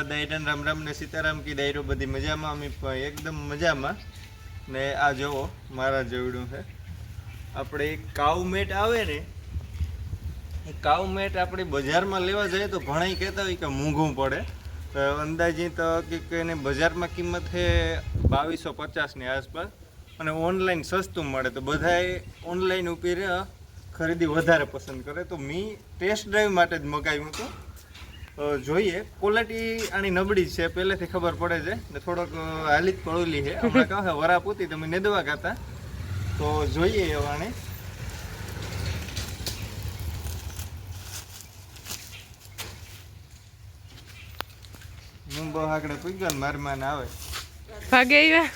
દૈરન રામ રામ ને સીતારામ કી દાયરો બધી મજામાં, અમે એકદમ મજામાં. ને આ જોવો મારા જેવડું છે. આપણે એક કાઉ મેટ આવે ને, એ કાઉ મેટ આપણે બજારમાં લેવા જઈએ તો ઘણા કહેતા હોય કે મોંઘું પડે. અંદાજિત કંઈક એને બજારમાં કિંમત છે 2250ની આસપાસ, અને ઓનલાઈન સસ્તું મળે. તો બધાએ ઓનલાઈન ઉપર ખરીદી વધારે પસંદ કરે. તો મેં ટેસ્ટ ડ્રાઈવ માટે જ મગાવ્યું હતું. જોઈએ ક્વોલિટી આની નબળી છે, પહેલેથી ખબર પડે છે ને. થોડોક હાલી જ પડેલી છે. હમણાં કહે વરા પૂતી તમે નેદવા ગાતા, તો જોઈએ એવાને. હું બહુ આગળ પૂગ્યો ને મારમાન આવે ભાગે આવ્યા.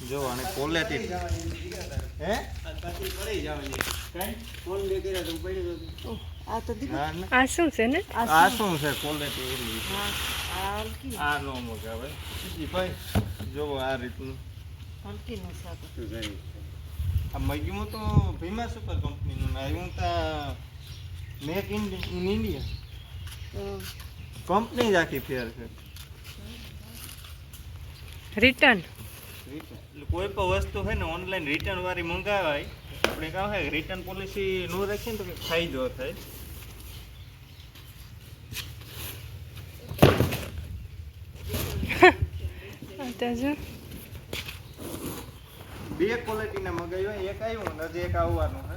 જો આને ક્વોલિટી હે આ શું છે ને, આ શું છે ક્વોલિટી? આ નો મગાવે ભાઈ. જોવો આ રીતનું આ મગ્યું તો ભીમા સુપર કંપનીનું આવ્યું. તા મેક ઇન ઇન્ડિયા કંપની જ આખી ફેર છે. રિટર્ન કોઈ પણ વસ્તુ છે ને ઓનલાઈન રિટર્ન વાળી મંગાવાય. આપણે કહે છે રિટર્ન પોલિસી ન રાખીએ ને તો ફાયદો થાય. બે ક્વોલિટીના મગાવ્યો, એક આવ્યું ને હજી એક આવવાનું છે.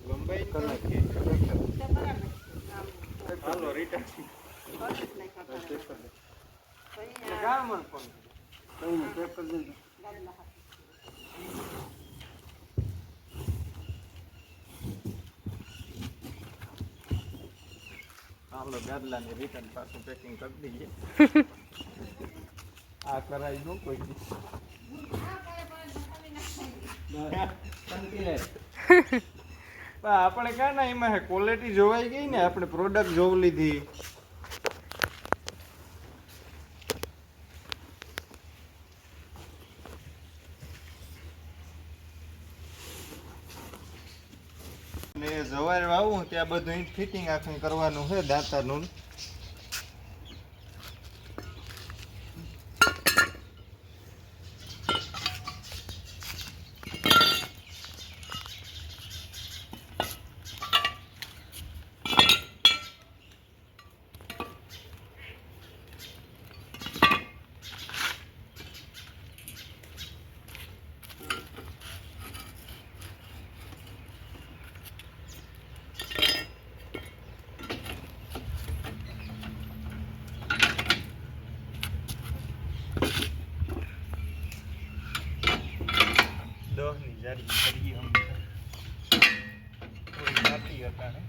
લંબાઈ હાલો રિટર્ન હાલો ગાદલાની રિટર્ન પાછું પેકિંગ કરી દઈએ. આ કરાવી દો કોઈ આપણે કાં ના એમાં ક્વોલિટી જોવાઈ ગઈ ને, આપણે પ્રોડક્ટ જોઈ લીધી. ને જવાર વાવું ત્યાં બધું ફિટિંગ આખું કરવાનું છે દાંતાનું. દહની જારી કરી હમ થોડી નાતી હતા ને.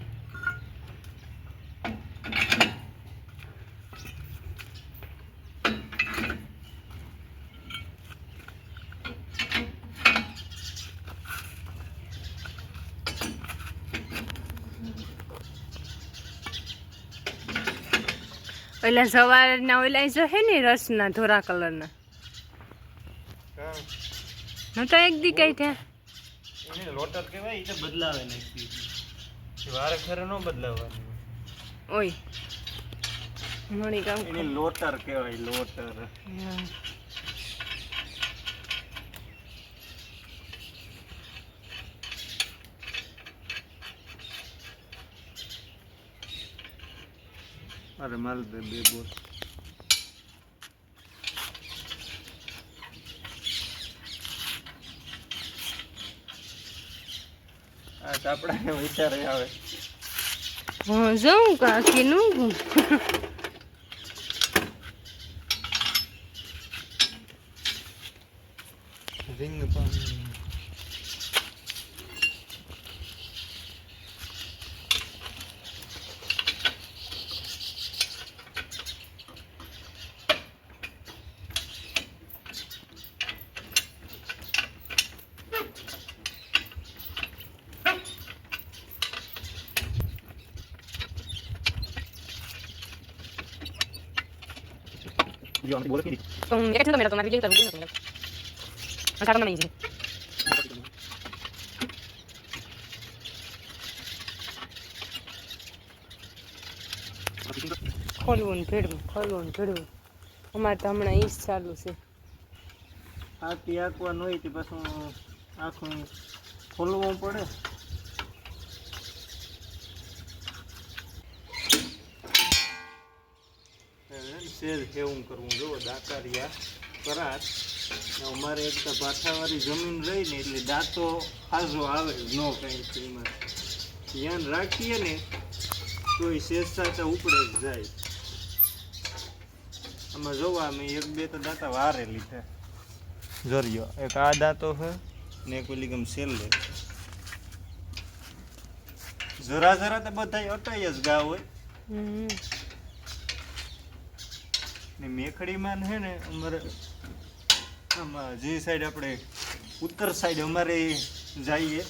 ઓલા સવારના ઓલા જો હે ને રસના ધોરા કલરના નતા એક દી કઈ થયા. એને લોટર કહેવાય. એ બદલાવે નહીં, વારે ખરે ન બદલાવવાની. ઓય મણી કામ એને લોટર કહેવાય, લોટર. અરે માલ બે બોલ. આ કાપડા વિચારે આવે. જઉં કાકી નું રિંગ પણ તો હું એક જ મેળા તમારી વિડિયો ઉતારું છું આ સાકમ નહીં છે ખોલવું ભેડવું અમારે તો હમણાં ઈ જ ચાલુ છે આખી આંકવાનું હોય તે પાછું આખું ખોલવું પડે. સેજ કેવું કરવું જો દાંતારિયા કરાટ અમારે એક તો પાથાવાળી જમીન રહી ને એટલે દાંતો ખાસો આવે ન કંઈ એમાં ધ્યાન રાખીએ ને તો એ સેજ સાચા ઉપડે જ જાય. આમાં જોવા મેં એક બે તો દાંતા વારે લીધા જરિયો એક આ દાંતો છે ને એક ઓલી ગમ સેલ લે જરા તો બધા અટાઈ જ ગા હોય ને મેખડીમાં છે ને અમારે આમાં જે સાઈડ આપણે ઉત્તર સાઈડ અમારે જઈએ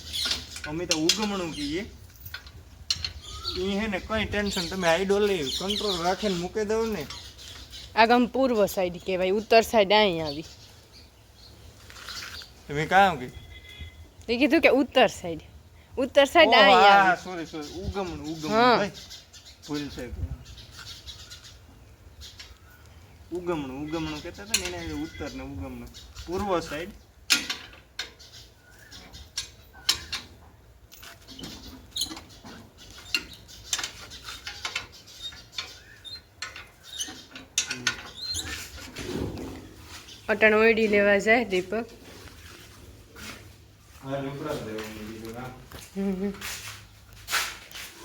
અમે તો ઉગમણું કહીએ એ છે ને કંઈ ટેન્શન તમે આઈડોલ કંટ્રોલ રાખીને મૂકી દો ને. આગમ પૂર્વ સાઈડ કહેવાય ઉત્તર સાઈડ અહીં આવી તમે કામ કે તે કીધું કે ઉત્તર સાઈડ અહીં આવી સોરી ઉગમણું ભાઈ ભૂલ છે ઉગમણું કહેતા હતા ને એને ઉત્તર ને ઉગમણું પૂર્વ સાઈડ. અટણ ઓયડી લેવા જાય દીપક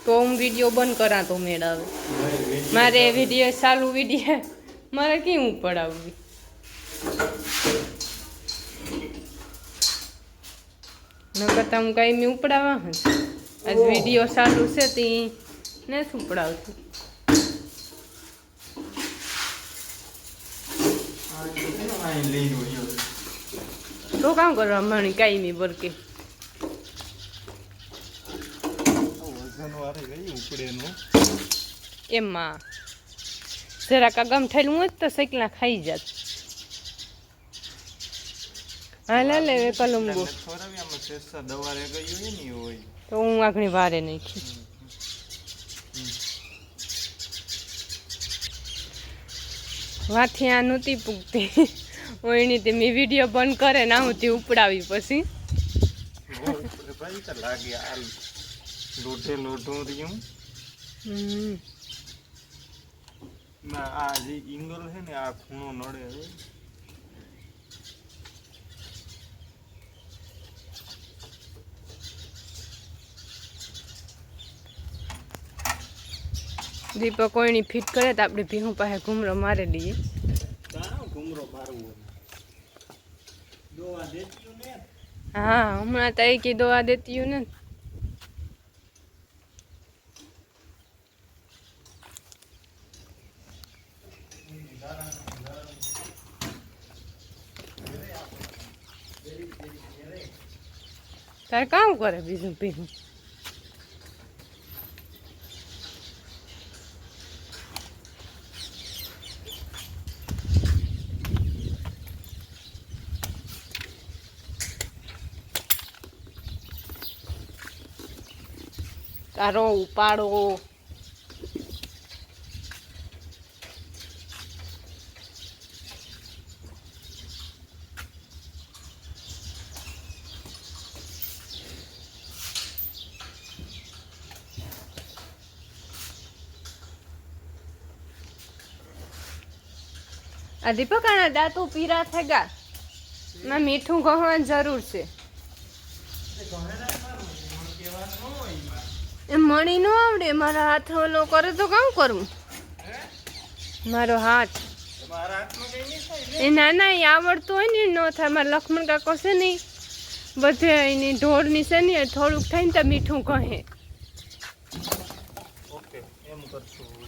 તો હું વિડીયો બંધ કરા તો મેળાવે મારે વિડીયો ચાલુ વિડીયો મારે કેવું પડાવવી નકર તમે કઈ મેં ઉપડાવવા હે આજ વિડીયો ચાલુ છે તે ને શું પડાવશું તો કામ કરવા મણી કાયમી બરકે એમાં જરાક ગમ થયેલું હોત તો સૈકલા ખાઈ જાત. હાલા લે કલંબો તો હું આગળ વારે નાખી વાથી આ નહોતી પૂગતી ઓયની તે મેં વિડીયો બંધ કરે ના હું તે ઉપડાવી પછી આ જે ઇંગલ છે ને આ ખૂણો નડે દીપક કોઈની ફિટ કરે તો આપણે ભીહું પાસે ઘૂમરો મારી દઈએ. હા હમણાં તો એક દવા દેતી ને તારે કામ કરે બીજું ભીહું તારો ઉપાડો આ દીપક આના દાંતો પીરા થઈ ગયા ના મીઠું ગહવાની જરૂર છે એ મણી ન આવડે મારા હાથ ઓલો કરે તો કામ કરવું મારો હાથ એ નાના એ આવડતું હોય ને ન થાય મારા લક્ષ્મણ કાકો છે ને બધે એની ઢોરની છે ને થોડુંક થાય ને તો મીઠું કહે ઓકે એમ કરશું